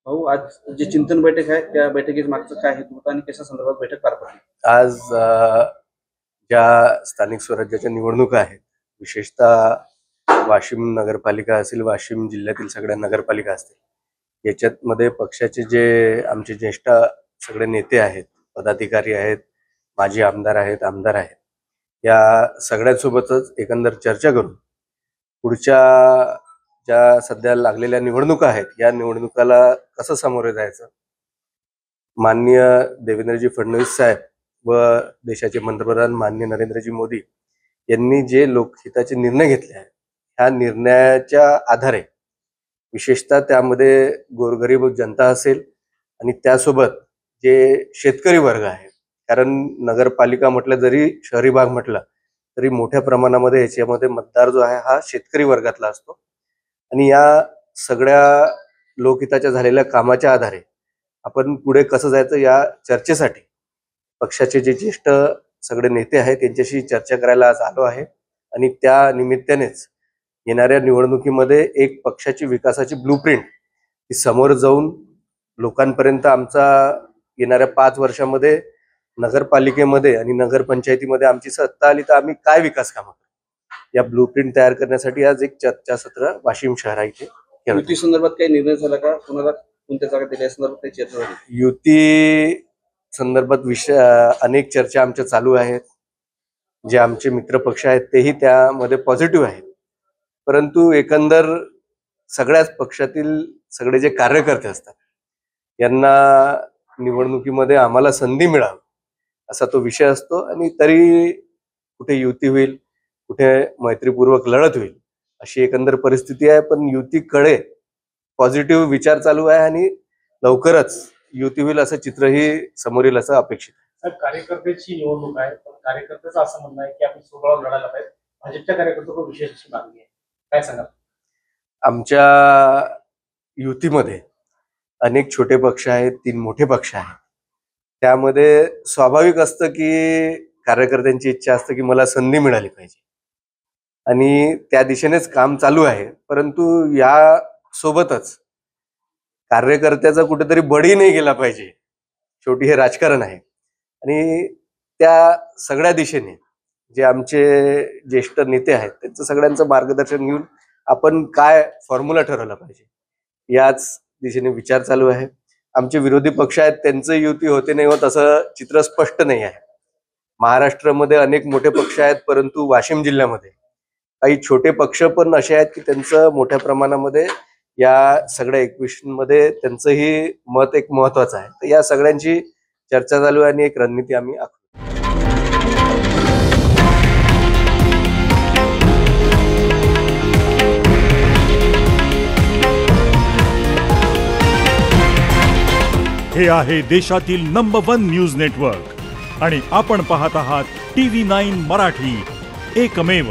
भाऊ, आज जी चिंतन बैठक आहे त्या बैठकीत मागचं काय हेतू होता आणि कशा संदर्भात बैठक पार पडली? आज ज्या स्थानिक स्वराज्याच्या निवडणुका आहेत, विशेषतः वाशिम नगरपालिका असेल, वाशिम जिल्ह्यातील सगळ्या नगरपालिका असतील, याच्यामध्ये पक्षाचे जे आमचे ज्येष्ठ सगळे नेते आहेत, पदाधिकारी आहेत, माजी आमदार आहेत, आमदार आहेत, या सगळ्यांसोबतच एकंदर चर्चा करून पुढच्या ज्या सध्या लागलेल्या निवडणुका आहेत, या निवडणुकाला कसं सामोरे जायचं, माननीय देवेंद्रजी फडणवीस साहेब व देशाचे पंतप्रधान माननीय नरेंद्रजी मोदी यांनी जे लोकहिताचे निर्णय घेतले आहेत, ह्या निर्णयाच्या आधारे विशेषतः त्यामध्ये गोरगरीब जनता असेल आणि त्यासोबत जे शेतकरी वर्ग आहे, कारण नगरपालिका म्हटलं, जरी शहरी भाग म्हटलं तरी मोठ्या प्रमाणामध्ये याच्यामध्ये मतदार जो आहे हा शेतकरी वर्गातला असतो. आणि या सगळ्या लोकहिताच्या झालेल्या कामाच्या आधारे आपण पुढे कसं जायचं या चर्चेसाठी पक्षाचे जे ज्येष्ठ सगळे नेते आहेत त्यांच्याशी चर्चा करायला आज आलो आहे. आणि त्या निमित्तानेच येणाऱ्या निवडणुकीमध्ये एक पक्षाची विकासाची ब्लूप्रिंट ही समोर जाऊन लोकांपर्यंत आमचा येणाऱ्या 5 वर्षामध्ये नगरपालिकेमध्ये आणि नगरपंचायतीमध्ये आमची सत्ता आली तर आम्ही काय विकास कामं करू, या ब्लूप्रिंट तयार करण्यासाठी आज एक चर्चासत्र वाशिम शहरा इथे युती संदर्भात काही निर्णय झाला का? कोणाला कोणत्या जागा दिल्या संदर्भात काही चर्चा झाली? युती संदर्भात अनेक चर्चा आमच्या चालू आहेत. जे आमचे मित्र पक्ष आहेत तेही त्यामध्ये पॉझिटिव्ह आहेत, परंतु एकंदर सगळ्याच पक्षातील सगळे जे कार्यकर्ते असतात यांना निवडणुकीमध्ये आम्हाला संधी मिळावी असा तो विषय असतो. आणि तरी कुठे युती होईल, कुठे मैत्रीपूर्वक लढत होईल अशी एकंदर परिस्थिती आहे. पण युतीकडे पॉझिटिव्ह विचार चालू आहे आणि लवकरच युती होईल असं चित्रही समोर येईल असं अपेक्षित आहे. कार्यकर्त्याची निवडणूक आहे, पण कार्यकर्त्याचं असं म्हणणं आहे की आपण स्वबळावर लढायला पाहिजे. भाजपच्या कार्यकर्त्यांना विशेष अशी मागणी आहे, काय सांगा? आमच्या युतीमध्ये अनेक छोटे पक्ष आहेत, 3 मोठे पक्ष आहेत. त्यामध्ये स्वाभाविक असतं की कार्यकर्त्यांची इच्छा असते की मला संधी मिळाली पाहिजे आणि त्या दिशेनेच काम चालू आहे. परंतु या सोबतच कार्यकर्त्याचा कुठेतरी बळी नाही गेला पाहिजे. शेवटी हे राजकारण आहे आणि त्या सगळ्या दिशेने जे आमचे ज्येष्ठ नेते आहेत त्यांचं सगळ्यांचं मार्गदर्शन घेऊन आपण काय फॉर्म्युला ठरवला पाहिजे याच दिशेने विचार चालू आहे. आमचे विरोधी पक्ष आहेत त्यांचं युती होते नाही होत असं चित्र स्पष्ट नाही आहे. महाराष्ट्रामध्ये अनेक मोठे पक्ष आहेत, परंतु वाशिम जिल्ह्यामध्ये काही छोटे पक्ष पण असे आहेत की त्यांचं मोठ्या प्रमाणामध्ये या सगळ्या इक्वेशनमध्ये त्यांचंही मत एक महत्वाचं आहे. तर या सगळ्यांची चर्चा चालू आहे आणि एक रणनीती आम्ही आखतो. हे आहे देशातील नंबर 1 न्यूज नेटवर्क आणि आपण पाहत आहात TV9 मराठी, एकमेव.